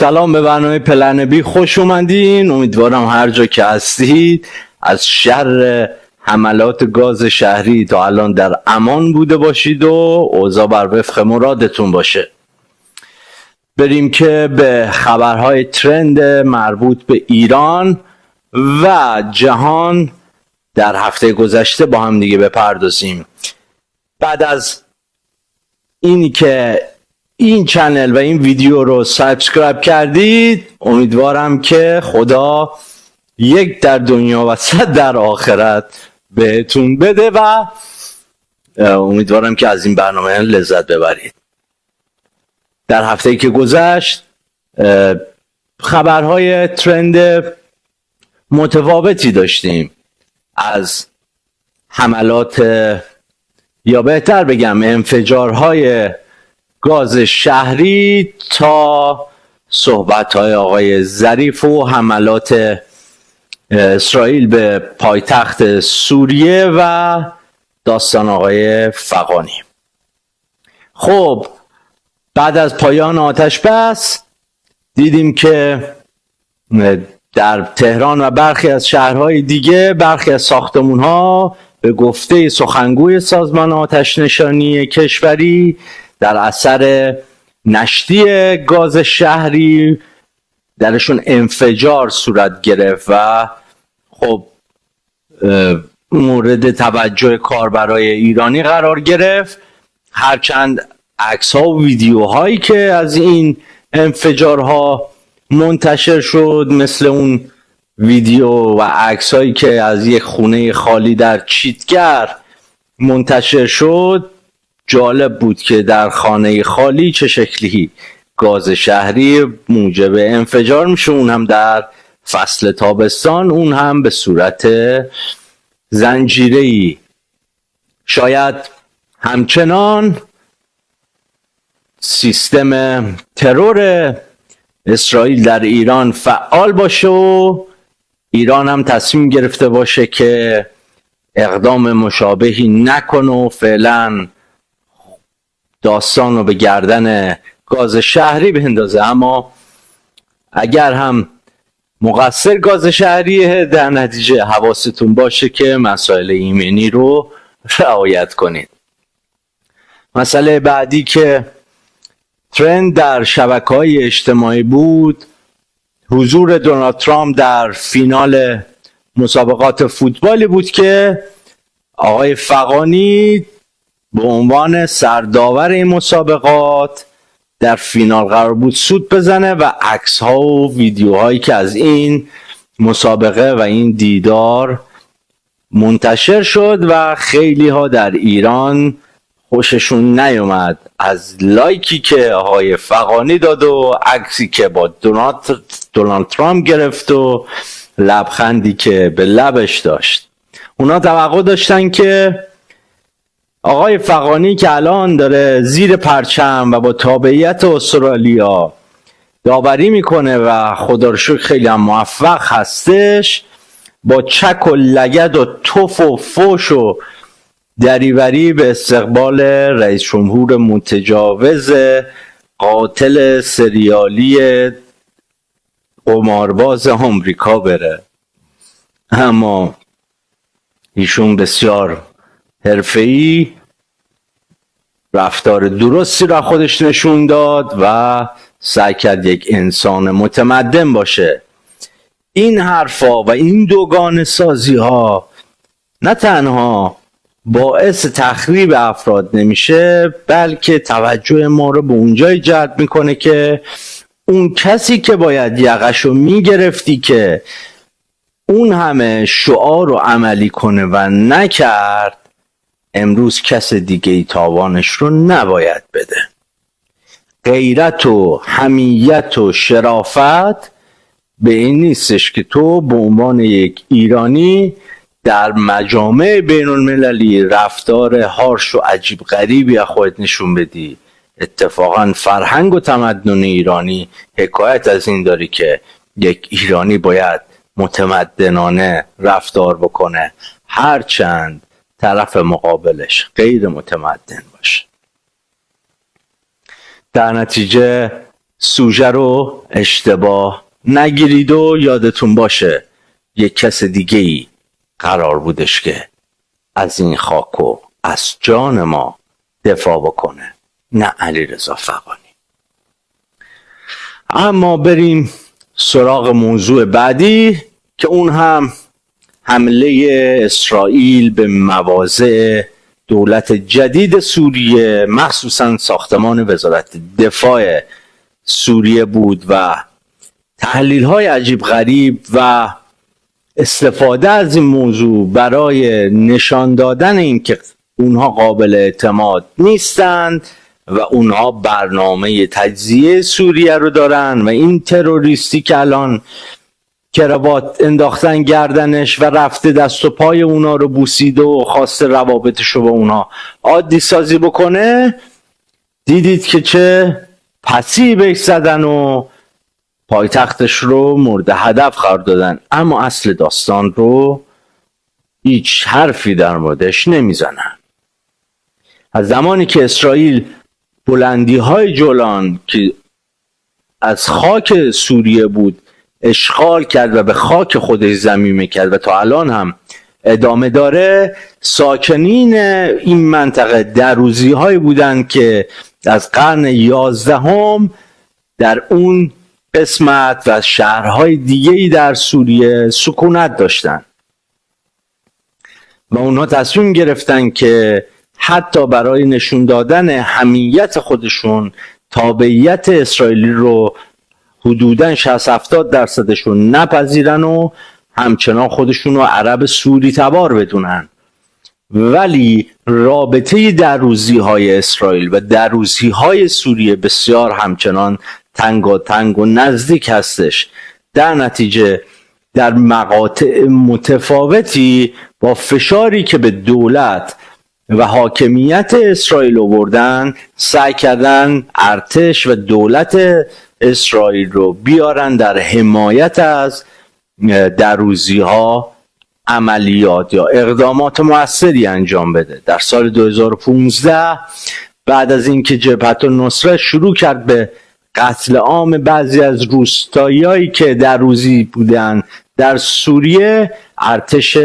سلام، به برنامه پلن بی خوش اومدین. امیدوارم هر جا که هستید از شر حملات گاز شهری تا الان در امان بوده باشید و اوضاع بر وفق مرادتون باشه. بریم که به خبرهای ترند مربوط به ایران و جهان در هفته گذشته با هم دیگه بپردازیم. بعد از اینی که این چنل و این ویدیو رو سابسکرایب کردید، امیدوارم که خدا یک در دنیا و 100 در آخرت بهتون بده و امیدوارم که از این برنامه لذت ببرید. در هفته‌ای که گذشت خبرهای ترند متفاوتی داشتیم، از حملات یا بهتر بگم انفجارهای گاز شهری تا صحبت‌های آقای ظریف و حملات اسرائیل به پایتخت سوریه و داستان آقای فغانی. خب بعد از پایان آتش بس دیدیم که در تهران و برخی از شهرهای دیگه برخی از ساختمان‌ها به گفته سخنگوی سازمان آتش نشانی کشوری در اثر نشتی گاز شهری درشون انفجار صورت گرفت و خب مورد توجه کاربرای ایرانی قرار گرفت. هرچند عکس ها و ویدیوهایی که از این انفجارها منتشر شد، مثل اون ویدیو و عکس هایی که از یک خونه خالی در چیتگر منتشر شد، جالب بود که در خانه خالی چه شکلی گاز شهری موجب انفجار میشه، اون هم در فصل تابستان، اون هم به صورت زنجیره‌ای. شاید همچنان سیستم ترور اسرائیل در ایران فعال باشه و ایران هم تصمیم گرفته باشه که اقدام مشابهی نکنه و فعلا داستان رو به گردن گاز شهری بندازه. اما اگر هم مقصر گاز شهریه، در نتیجه حواستون باشه که مسائل ایمنی رو رعایت کنید. مسئله بعدی که ترند در شبکه‌های اجتماعی بود، حضور دونالد ترامپ در فینال مسابقات فوتبالی بود که آقای فغانی به عنوان سرداور این مسابقات در فینال قرار بود سوت بزنه و عکس ها و ویدیوهایی که از این مسابقه و این دیدار منتشر شد و خیلی ها در ایران خوششون نیومد از لایکی که آقای فغانی داد و عکسی که با دونالد ترامپ گرفت و لبخندی که به لبش داشت. اونا توقع داشتن که آقای فغانی که الان داره زیر پرچم و با تابعیت استرالیا داوری میکنه و خدا رو شکر خیلی هم موفق هستش، با چک و لگد و تف و فوش و دریوری به استقبال رئیس جمهور متجاوز قاتل سریالی قمارباز آمریکا بره. اما ایشون بسیار حرفه‌ای رفتار درستی را خودش نشون داد و سعی کرد یک انسان متمدن باشه. این حرفا و این دوگانه سازی ها نه تنها باعث تخریب افراد نمیشه، بلکه توجه ما رو به اونجای جلب میکنه که اون کسی که باید یقشو میگرفتی که اون همه شعار رو عملی کنه و نکرد، امروز کس دیگه ای تاوانش رو نباید بده. غیرت و حمیت و شرافت به این نیستش که تو به عنوان یک ایرانی در مجامع بین المللی رفتار هارش و عجیب غریبی از خودت نشون بدی. اتفاقا فرهنگ و تمدن ایرانی حکایت از این داری که یک ایرانی باید متمدنانه رفتار بکنه، هرچند طرف مقابلش غیر متمدن باشه. در نتیجه سوژه رو اشتباه نگیرید و یادتون باشه یک کس دیگه ای قرار بودش که از این خاک و از جان ما دفاع بکنه، نه علیرضا فغانی. اما بریم سراغ موضوع بعدی که اون هم حمله اسرائیل به مواضع دولت جدید سوریه، مخصوصا ساختمان وزارت دفاع سوریه بود و تحلیل های عجیب غریب و استفاده از این موضوع برای نشان دادن این که اونها قابل اعتماد نیستند و اونها برنامه تجزیه سوریه رو دارن و این تروریستی که الان کراوات انداختن گردنش و رفته دست و پای اونا رو بوسیده و خواسته روابطش رو با اونا عادی سازی بکنه، دیدید که چه پسی بهش زدن و پایتختش رو مورد هدف قرار دادن، اما اصل داستان رو هیچ حرفی در موردش نمیزنن. از زمانی که اسرائیل بلندی های جولان که از خاک سوریه بود اشغال کرد و به خاک خودش ضمیمه کرد و تا الان هم ادامه داره، ساکنین این منطقه دروزی هایی بودن که از قرن 11 در اون قسمت و شهرهای دیگه‌ای در سوریه سکونت داشتن و اونها تصمیم گرفتن که حتی برای نشون دادن حمیت خودشون تابعیت اسرائیلی رو حدوداً 60-70% نپذیرن و همچنان خودشون رو عرب سوری تبار بدونن. ولی رابطه دروزی های اسرائیل و دروزی های سوریه بسیار همچنان تنگ و نزدیک هستش. در نتیجه در مقاطع متفاوتی با فشاری که به دولت و حاکمیت اسرائیل آوردن، سعی کردن ارتش و دولت اسرائیل رو بیارن در حمایت از دروزی ها عملیات یا اقدامات موثری انجام بده. در سال 2015 بعد از اینکه جبهت النصره شروع کرد به قتل عام بعضی از روستاییایی که دروزی بودن در سوریه، ارتش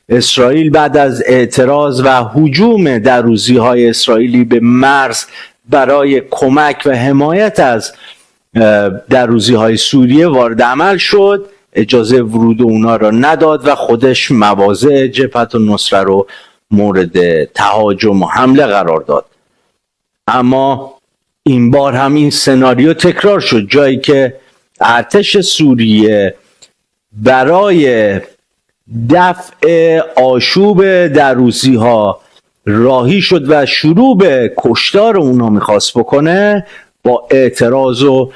اسرائیل بعد از اعتراض و هجوم دروزی های اسرائیلی به مرز برای کمک و حمایت از دروزی های سوریه وارد عمل شد، اجازه ورود اونا را نداد و خودش مواضع جبهت النصره رو مورد تهاجم و حمله قرار داد. اما این بار هم این سناریو تکرار شد، جایی که ارتش سوریه برای دفع آشوب دروزی ها راهی شد و شروع به کشتار اونا میخواست بکنه، با اعتراض و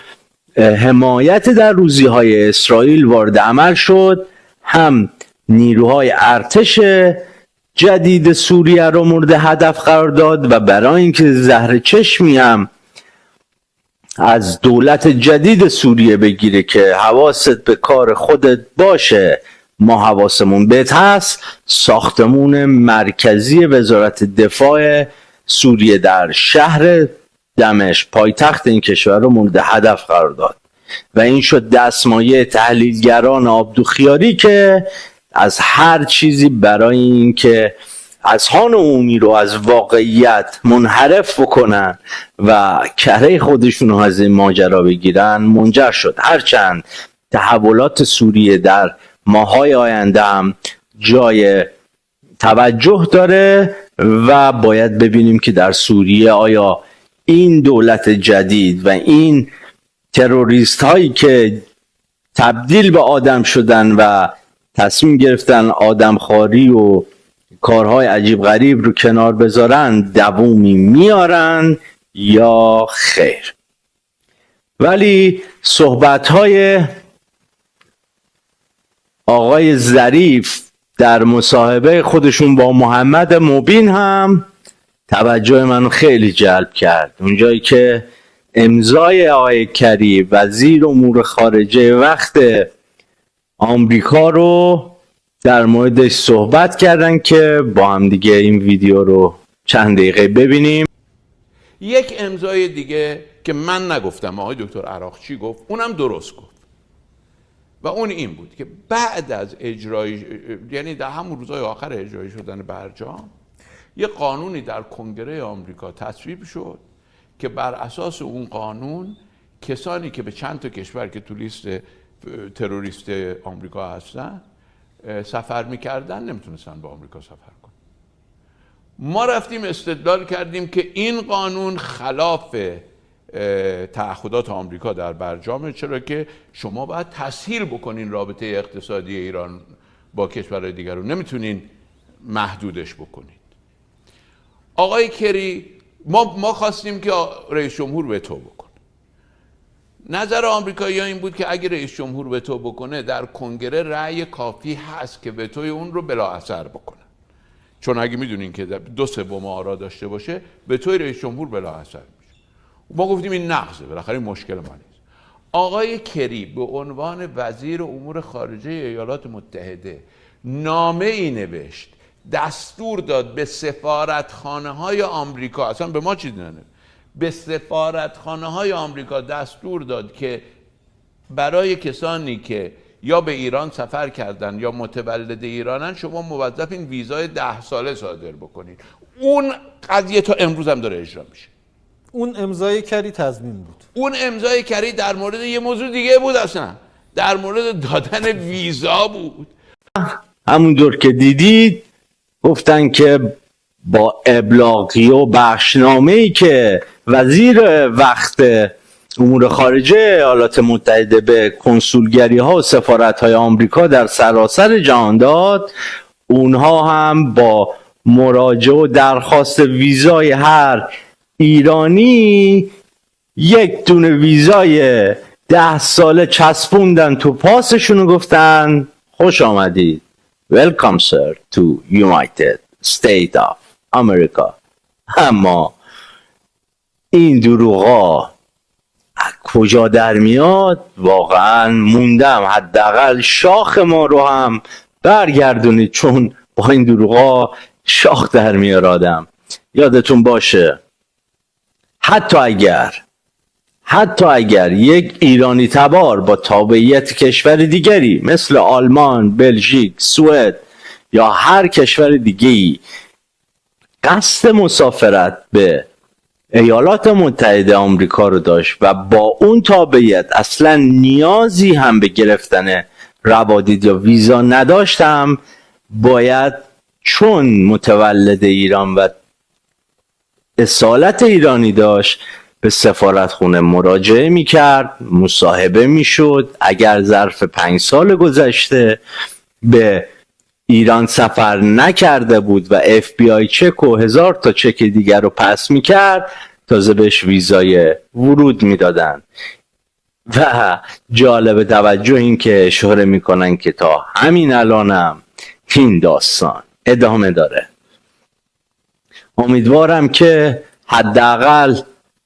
حمایت دروزی های اسرائیل وارد عمل شد. هم نیروهای ارتش جدید سوریه رو مورد هدف قرار داد و برای اینکه زهر چشمی هم از دولت جدید سوریه بگیره که حواست به کار خودت باشه، ما حواسمون بهت هست، ساختمون مرکزی وزارت دفاع سوریه در شهر دمشق پایتخت این کشور رو مورد هدف قرار داد و این شد دستمایه تحلیلگران عبدوخیاری که از هر چیزی برای این که اذهان عمومی رو از واقعیت منحرف بکنن و کره خودشون رو از این ماجرا بگیرن منجر شد. هرچند تحولات سوریه در ماهای آینده هم جای توجه داره و باید ببینیم که در سوریه آیا این دولت جدید و این تروریست هایی که تبدیل به آدم شدن و تصمیم گرفتن آدمخواری و کارهای عجیب غریب رو کنار بذارن دوامی میارن یا خیر. ولی صحبت‌های آقای ظریف در مصاحبه خودشون با محمد مبین هم توجه من خیلی جلب کرد. اونجایی که امضای آقای کری وزیر امور خارجه وقت آمریکا رو در موردش صحبت کردن که با هم دیگه این ویدیو رو چند دقیقه ببینیم. یک امضای دیگه که من نگفتم، آقای دکتر عراقچی گفت، اونم درست گفت، و اون این بود که بعد از اجرای، یعنی در همون روزهای آخر اجرای شدن برجام، یه قانونی در کنگره آمریکا تصویب شد که بر اساس اون قانون کسانی که به چند تا کشور که تو لیست تروریست آمریکا هستن سفر میکردن نمیتونستن به آمریکا سفر کنن. ما رفتیم استدلال کردیم که این قانون خلاف تعهدات آمریکا در برجامه، چرا که شما باید تسهیل بکنین رابطه اقتصادی ایران با کشورهای دیگر رو، نمیتونین محدودش بکنید. آقای کری، ما خواستیم که رئیس جمهور وتو بکنه. نظر آمریکایی‌ها این بود که اگه رئیس جمهور وتو بکنه در کنگره رأی کافی هست که وتوی اون رو بلا اثر بکنه، چون اگه میدونین که 2/3 آرا داشته باشه وتوی رئیس جمهور بلا اثر میشه. ما گفتیم این نقضه، بالاخره این مشکل ما نیست. آقای کری به عنوان وزیر امور خارجه ایالات متحده نامه ای نوشت، دستور داد به سفارتخانه‌های آمریکا، اصلا به ما چیزی ننوشت، به سفارتخانه‌های آمریکا دستور داد که برای کسانی که یا به ایران سفر کردن یا متولد ایرانن شما موظفین ویزای 10 ساله صادر بکنید. اون قضیه تا امروز هم داره اجرا میشه. اون امضای کری تضمین بود. اون امضای کری در مورد یه موضوع دیگه بود، اصلا در مورد دادن ویزا بود. همونطور که دیدید گفتن که با ابلاغی و بخشنامه‌ای که وزیر وقت امور خارجه ایالات متحده به کنسولگری ها و سفارت های آمریکا در سراسر جهان داد، اونها هم با مراجعه و درخواست ویزای هر ایرانی یک دونه ویزای 10 ساله چسبوندن تو پاسشون و گفتن خوش آمدید، Welcome sir to United States of America. اما این دروغا کجا در میاد؟ واقعا موندم، حداقل شاخ ما رو هم برگردونید، چون با این دروغا شاخ در میاد آدم. یادتون باشه حتی اگر یک ایرانی تبار با تابعیت کشور دیگری مثل آلمان، بلژیک، سوئد یا هر کشور دیگه‌ای قصد مسافرت به ایالات متحده آمریکا رو داشت و با اون تابعیت اصلا نیازی هم به گرفتن روادید یا ویزا نداشتم، باید چون متولد ایران و اصالت ایرانی داشت به سفارتخونه مراجعه میکرد، مصاحبه میشد. اگر ظرف 5 سال گذشته به ایران سفر نکرده بود و FBI چک و 1000 تا چک دیگر رو پس میکرد، تازه بهش ویزای ورود میدادن. و جالب توجه این که اشاره میکنن که تا همین الانم این داستان ادامه داره. امیدوارم که حداقل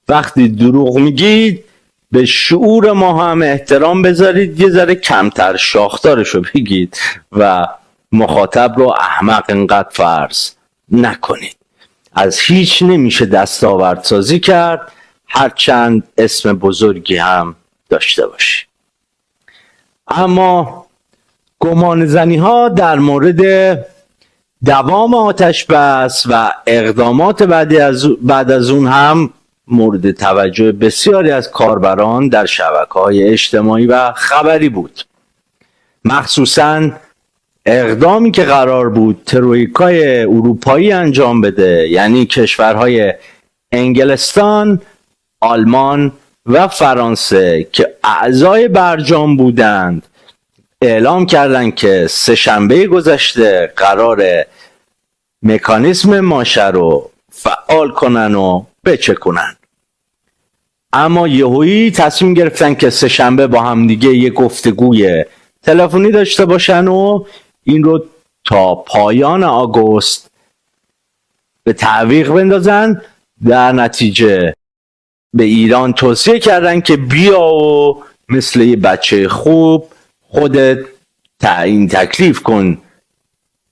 وقتی دروغ میگید به شعور ما هم احترام بذارید، یه ذره کمتر شاخدارشو بگید و مخاطب رو احمق انقدر فرض نکنید. از هیچ نمیشه دستاوردسازی کرد، هرچند اسم بزرگی هم داشته باشی. اما گمان زنی ها در مورد دوام آتش بس و اقدامات بعد از اون هم مورد توجه بسیاری از کاربران در شبکه‌های اجتماعی و خبری بود. مخصوصاً اقدامی که قرار بود ترویکای اروپایی انجام بده، یعنی کشورهای انگلستان، آلمان و فرانسه که اعضای برجام بودند، اعلام کردند که سه‌شنبه گذشته قرار مکانیزم ماشه رو فعال کنن و بچکنن. اما یهویی تصمیم گرفتن که سه‌شنبه با هم دیگه یه گفتگوی تلفنی داشته باشن و این رو تا پایان آگوست به تعویق بندازن. در نتیجه به ایران توصیه کردن که بیا و مثل یه بچه خوب خودت تعیین تکلیف کن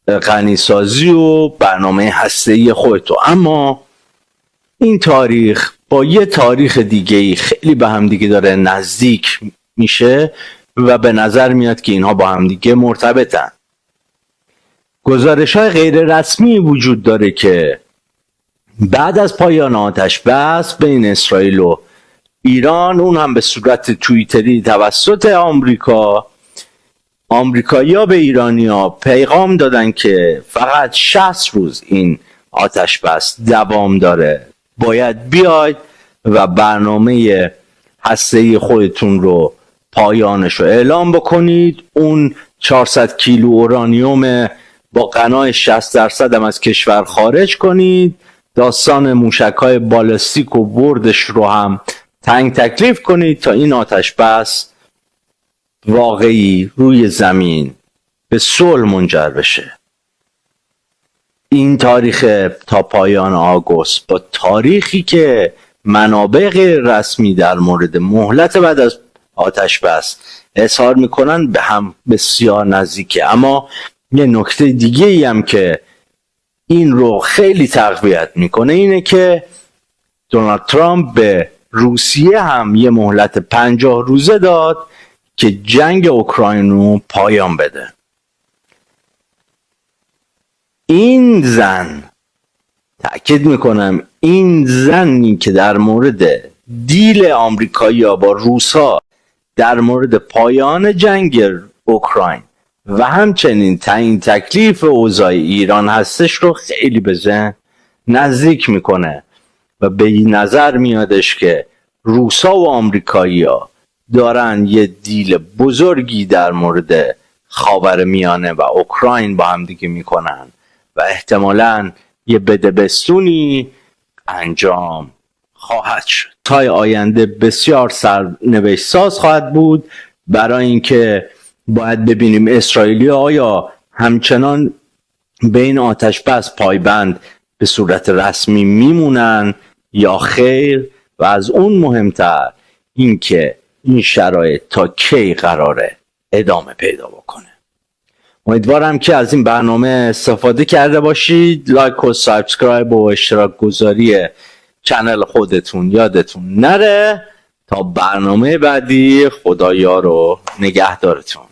غنیسازی و برنامه هسته‌ای خودتو. اما این تاریخ با یه تاریخ دیگه خیلی به هم دیگه داره نزدیک میشه و به نظر میاد که اینها با هم دیگه مرتبطن. گزارش‌های غیر رسمی وجود داره که بعد از پایان آتش بس بین اسرائیل و ایران، اون هم به صورت توییتری توسط آمریکایی‌ها به ایرانی‌ها پیغام دادن که فقط 60 روز این آتش بس دوام داره، باید بیاید و برنامه هسته‌ای خودتون رو پایانش رو اعلام بکنید. اون 400 کیلو اورانیوم با غنای 60% هم از کشور خارج کنید. داستان موشک‌های بالستیک و بردش رو هم تنگ تکلیف کنید تا این آتش بس واقعی روی زمین به صلح منجر بشه. این تاریخ تا پایان آگوست با تاریخی که منابع غیر رسمی در مورد مهلت بعد از آتش بس اظهار میکنن به هم بسیار نزدیکه. اما یه نکته دیگه ای هم که این رو خیلی تقویت میکنه اینه که دونالد ترامپ به روسیه هم یه مهلت 50 روزه داد که جنگ اوکراین رو پایان بده. این زن، تأکید میکنم این زنی که در مورد دیل آمریکایی‌ها با روس‌ها در مورد پایان جنگ اوکراین و همچنین تعیین تکلیف اوضاع ایران هستش رو خیلی به ذهن نزدیک میکنه و به این نظر میادش که روسا و آمریکایی‌ها دارن یه دیل بزرگی در مورد خاورمیانه و اوکراین با هم دیگه میکنن و احتمالاً یه بدبستونی انجام خواهد شد. تای آینده بسیار سرنوشت ساز خواهد بود، برای اینکه باید ببینیم اسرائیلی‌ها آیا همچنان به این آتش بس پایبند به صورت رسمی میمونن یا خیر، و از اون مهمتر اینکه این شرایط تا کی قراره ادامه پیدا بکنه. امیدوارم که از این برنامه استفاده کرده باشید. لایک و سابسکرایب و اشتراک گذاری چنل خودتون یادتون نره. تا برنامه بعدی، خدایا رو نگهدارتون.